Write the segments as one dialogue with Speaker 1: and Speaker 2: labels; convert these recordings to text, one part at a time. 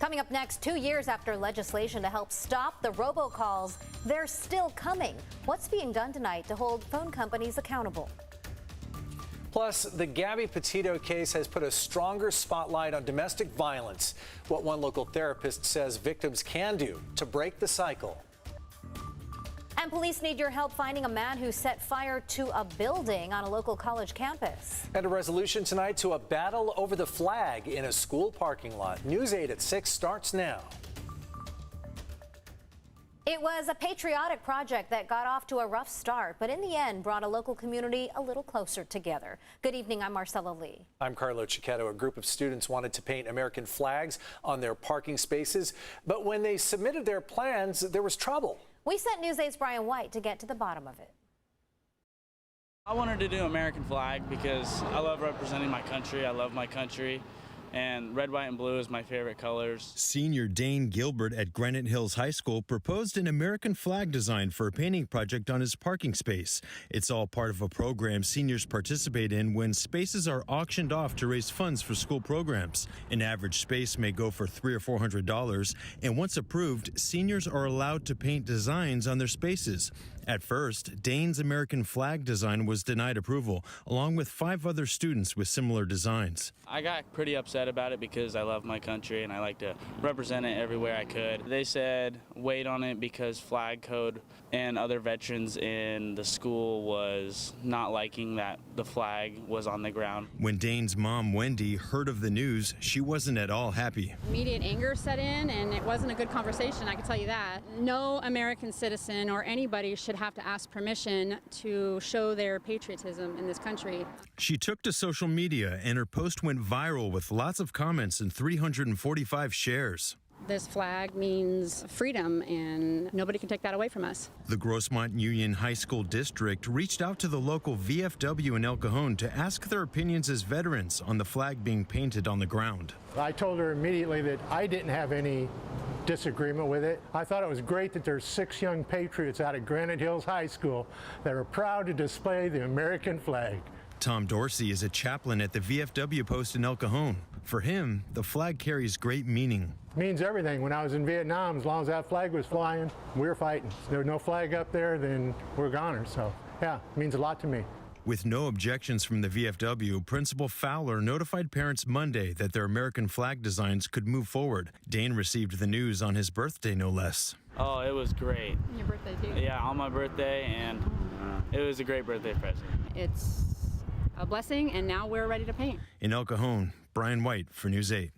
Speaker 1: Coming up next, 2 years after legislation to help stop the robocalls, they're still coming. What's being done tonight to hold phone companies accountable?
Speaker 2: Plus, the Gabby Petito case has put a stronger spotlight on domestic violence, what one local therapist says victims can do to break the cycle.
Speaker 1: And police need your help finding a man who set fire to a building on a local college campus.
Speaker 2: And a resolution tonight to a battle over the flag in a school parking lot. News 8 at 6 starts now.
Speaker 1: It was a patriotic project that got off to a rough start, but in the end brought a local community a little closer together. Good evening, I'm Marcella Lee.
Speaker 2: I'm Carlo Cicchetto. A group of students wanted to paint American flags on their parking spaces, but when they submitted their plans, there was trouble.
Speaker 1: We sent News 8's Brian White to get to the bottom of it.
Speaker 3: I wanted to do American flag because I love representing my country. I love my country. And red, white, and blue is my favorite colors.
Speaker 4: Senior Dane Gilbert at Granite Hills High School proposed an American flag design for a painting project on his parking space. It's all part of a program seniors participate in when spaces are auctioned off to raise funds for school programs. An average space may go for $300 or $400, and once approved, seniors are allowed to paint designs on their spaces. At first, Dane's American flag design was denied approval, along with 5 other students with similar designs.
Speaker 3: I got pretty upset about it because I love my country and I like to represent it everywhere I could. They said wait on it because flag code and other veterans in the school was not liking that the flag was on the ground.
Speaker 4: When Dane's mom, Wendy, heard of the news, she wasn't at all happy.
Speaker 5: Immediate anger set in, and it wasn't a good conversation, I can tell you that. No American citizen or anybody should have to ask permission to show their patriotism in this country.
Speaker 4: She took to social media, and her post went viral with lots of comments and 345 shares.
Speaker 5: This flag means freedom, and nobody can take that away from us.
Speaker 4: The Grossmont Union High School District reached out to the local VFW in El Cajon to ask their opinions as veterans on the flag being painted on the ground.
Speaker 6: I told her immediately that I didn't have any disagreement with it. I thought it was great that there's 6 young patriots out of Granite Hills High School that are proud to display the American flag.
Speaker 4: Tom Dorsey is a chaplain at the VFW post in El Cajon. For him, the flag carries great meaning.
Speaker 6: It means everything. When I was in Vietnam, as long as that flag was flying, we were fighting. If there was no flag up there, then we're goners. So, yeah, it means a lot to me.
Speaker 4: With no objections from the VFW, Principal Fowler notified parents Monday that their American flag designs could move forward. Dane received the news on his birthday, no less.
Speaker 3: Oh, it was great.
Speaker 5: Your birthday, too?
Speaker 3: Yeah, on my birthday, and it was a great birthday present.
Speaker 5: It's a blessing, and now we're ready to paint.
Speaker 4: In El Cajon, Brian White for News 8.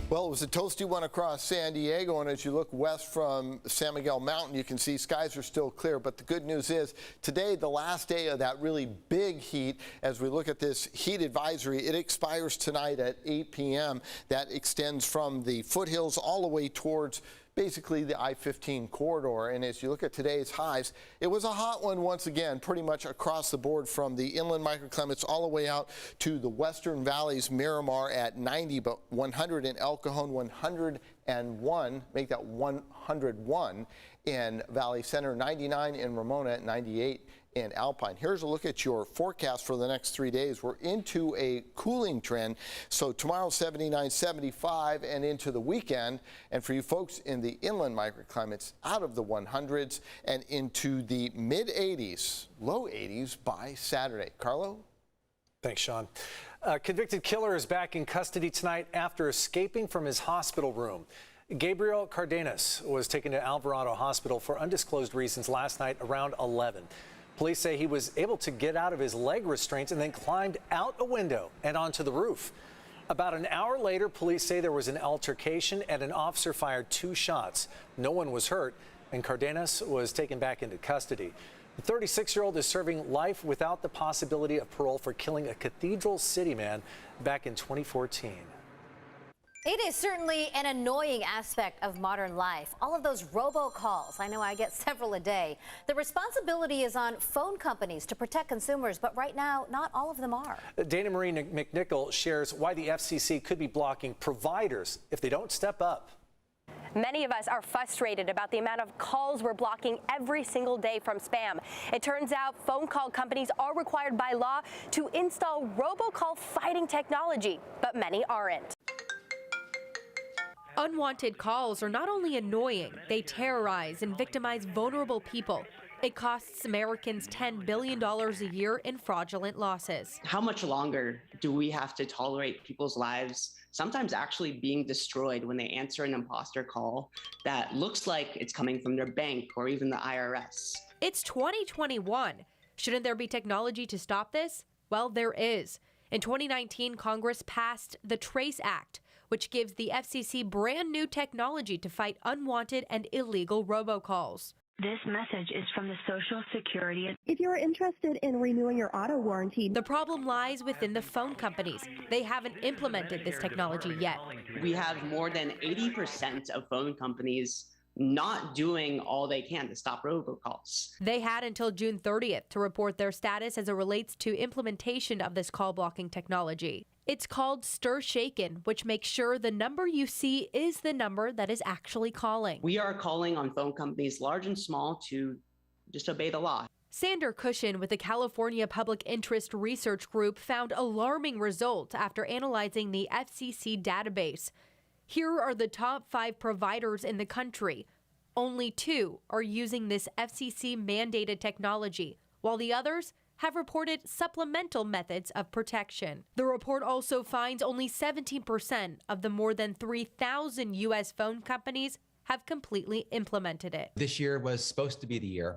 Speaker 7: Well, it was a toasty one across San Diego, and as you look west from San Miguel Mountain, you can see skies are still clear. But the good news is today, the last day of that really big heat, as we look at this heat advisory, it expires tonight at 8 p.m. That extends from the foothills all the way towards basically the I-15 corridor. And as you look at today's highs, it was a hot one once again, pretty much across the board from the inland microclimates all the way out to the western valleys. Miramar at 90, but 100 in El Cajon, 101, make that 101 in Valley Center, 99 in Ramona, at 98 in Alpine. Here's a look at your forecast for the next 3 days. We're into a cooling trend. So tomorrow 79, 75 and into the weekend. And for you folks in the inland microclimates, out of the 100s and into the mid 80s, low 80s by Saturday. Carlo?
Speaker 2: Thanks, Sean. A convicted killer is back in custody tonight after escaping from his hospital room. Gabriel Cardenas was taken to Alvarado Hospital for undisclosed reasons last night around 11. Police say he was able to get out of his leg restraints and then climbed out a window and onto the roof. About an hour later, police say there was an altercation and an officer fired 2 shots. No one was hurt, and Cardenas was taken back into custody. The 36-year-old is serving life without the possibility of parole for killing a Cathedral City man back in 2014.
Speaker 1: It is certainly an annoying aspect of modern life. All of those robocalls, I know I get several a day. The responsibility is on phone companies to protect consumers, but right now, not all of them are.
Speaker 2: Dana Marie McNichol shares why the FCC could be blocking providers if they don't step up.
Speaker 8: Many of us are frustrated about the amount of calls we're blocking every single day from spam. It turns out phone call companies are required by law to install robocall fighting technology, but many aren't.
Speaker 9: Unwanted calls are not only annoying, they terrorize and victimize vulnerable people. It costs Americans $10 billion a year in fraudulent losses.
Speaker 10: How much longer do we have to tolerate people's lives sometimes actually being destroyed when they answer an imposter call that looks like it's coming from their bank or even the IRS?
Speaker 9: It's 2021. Shouldn't there be technology to stop this? Well, there is. In 2019, Congress passed the Trace Act, which gives the FCC brand new technology to fight unwanted and illegal robocalls.
Speaker 11: This message is from the Social Security.
Speaker 12: If you're interested in renewing your auto warranty,
Speaker 9: the problem lies within the phone companies. They haven't implemented this technology yet.
Speaker 10: We have more than 80% of phone companies not doing all they can to stop robocalls.
Speaker 9: They had until June 30th to report their status as it relates to implementation of this call blocking technology. It's called Stir Shaken, which makes sure the number you see is the number that is actually calling.
Speaker 10: We are calling on phone companies, large and small, to just obey the law.
Speaker 9: Sander Cushion with the California Public Interest Research Group found alarming results after analyzing the FCC database. Here are the top 5 providers in the country. Only 2 are using this FCC-mandated technology, while the others have reported supplemental methods of protection. The report also finds only 17% of the more than 3,000 U.S. phone companies have completely implemented it.
Speaker 13: This year was supposed to be the year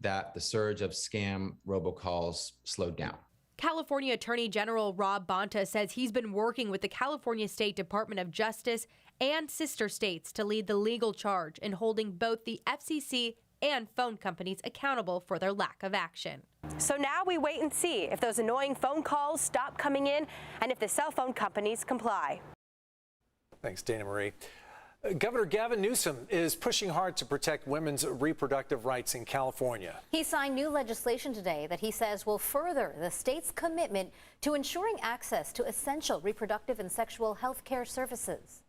Speaker 13: that the surge of scam robocalls slowed down.
Speaker 9: California Attorney General Rob Bonta says he's been working with the California State Department of Justice and sister states to lead the legal charge in holding both the FCC and phone companies accountable for their lack of action.
Speaker 8: So now we wait and see if those annoying phone calls stop coming in and if the cell phone companies comply.
Speaker 2: Thanks, Dana Marie. Governor Gavin Newsom is pushing hard to protect women's reproductive rights in California.
Speaker 1: He signed new legislation today that he says will further the state's commitment to ensuring access to essential reproductive and sexual health care services.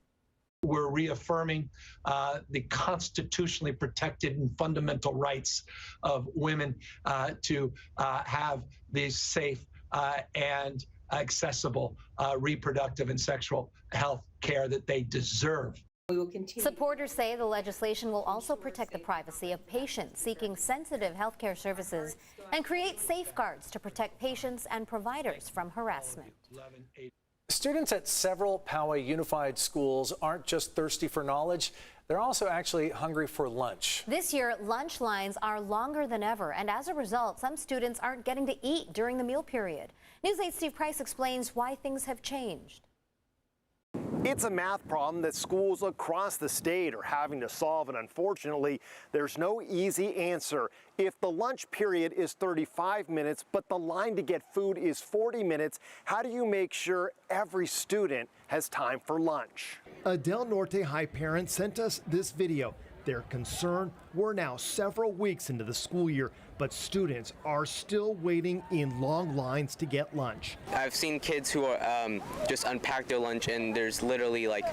Speaker 14: We're reaffirming the constitutionally protected and fundamental rights of women to have these safe and accessible reproductive and sexual health care that they deserve.
Speaker 1: We will continue. Supporters say the legislation will also protect the privacy of patients seeking sensitive health care services and create safeguards to protect patients and providers from harassment.
Speaker 2: Students at several Poway Unified schools aren't just thirsty for knowledge, they're also actually hungry for lunch.
Speaker 1: This year, lunch lines are longer than ever, and as a result, some students aren't getting to eat during the meal period. News 8's Steve Price explains why things have changed.
Speaker 15: It's a math problem that schools across the state are having to solve, and unfortunately, there's no easy answer. If the lunch period is 35 minutes, but the line to get food is 40 minutes, how do you make sure every student has time for lunch? A Del Norte High parent sent us this video. They're concerned we're now several weeks into the school year, but students are still waiting in long lines to get lunch.
Speaker 16: I've seen kids who are just unpack their lunch and there's literally like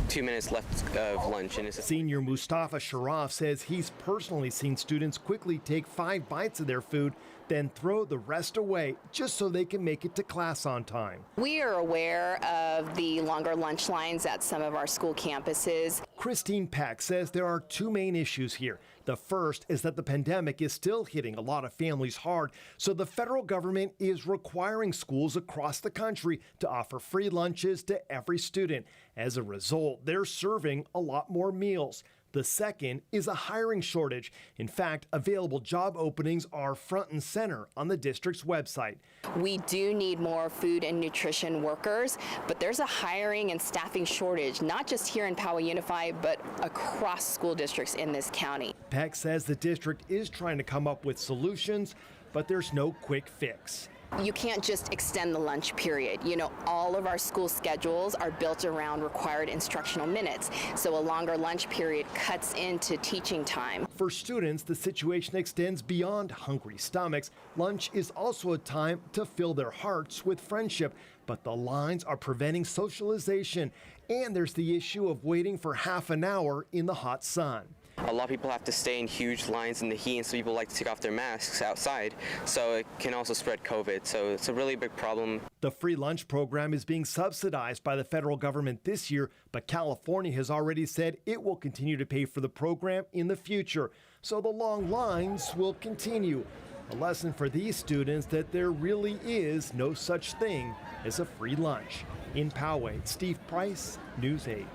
Speaker 16: 2 minutes left of lunch. And
Speaker 15: Senior Mustafa Sharaf says he's personally seen students quickly take 5 bites of their food, then throw the rest away just so they can make it to class on time.
Speaker 17: We are aware of the longer lunch lines at some of our school campuses.
Speaker 15: Christine Peck says there are 2 main issues here. The first is that the pandemic is still hitting a lot of families hard, so the federal government is requiring schools across the country to offer free lunches to every student. As a result, they're serving a lot more meals. The second is a hiring shortage. In fact, available job openings are front and center on the district's website.
Speaker 17: We do need more food and nutrition workers, but there's a hiring and staffing shortage, not just here in Poway Unified, but across school districts in this county.
Speaker 15: Peck says the district is trying to come up with solutions, but there's no quick fix.
Speaker 17: You can't just extend the lunch period. You know, all of our school schedules are built around required instructional minutes, so a longer lunch period cuts into teaching time.
Speaker 15: For students, the situation extends beyond hungry stomachs. Lunch is also a time to fill their hearts with friendship, but the lines are preventing socialization And there's the issue of waiting for half an hour in the hot sun.
Speaker 16: A lot of people have to stay in huge lines in the heat, and so people like to take off their masks outside, so it can also spread COVID. So it's a really big problem.
Speaker 15: The free lunch program is being subsidized by the federal government this year, but California has already said it will continue to pay for the program in the future. So the long lines will continue. A lesson for these students that there really is no such thing as a free lunch. In Poway, Steve Price, News 8.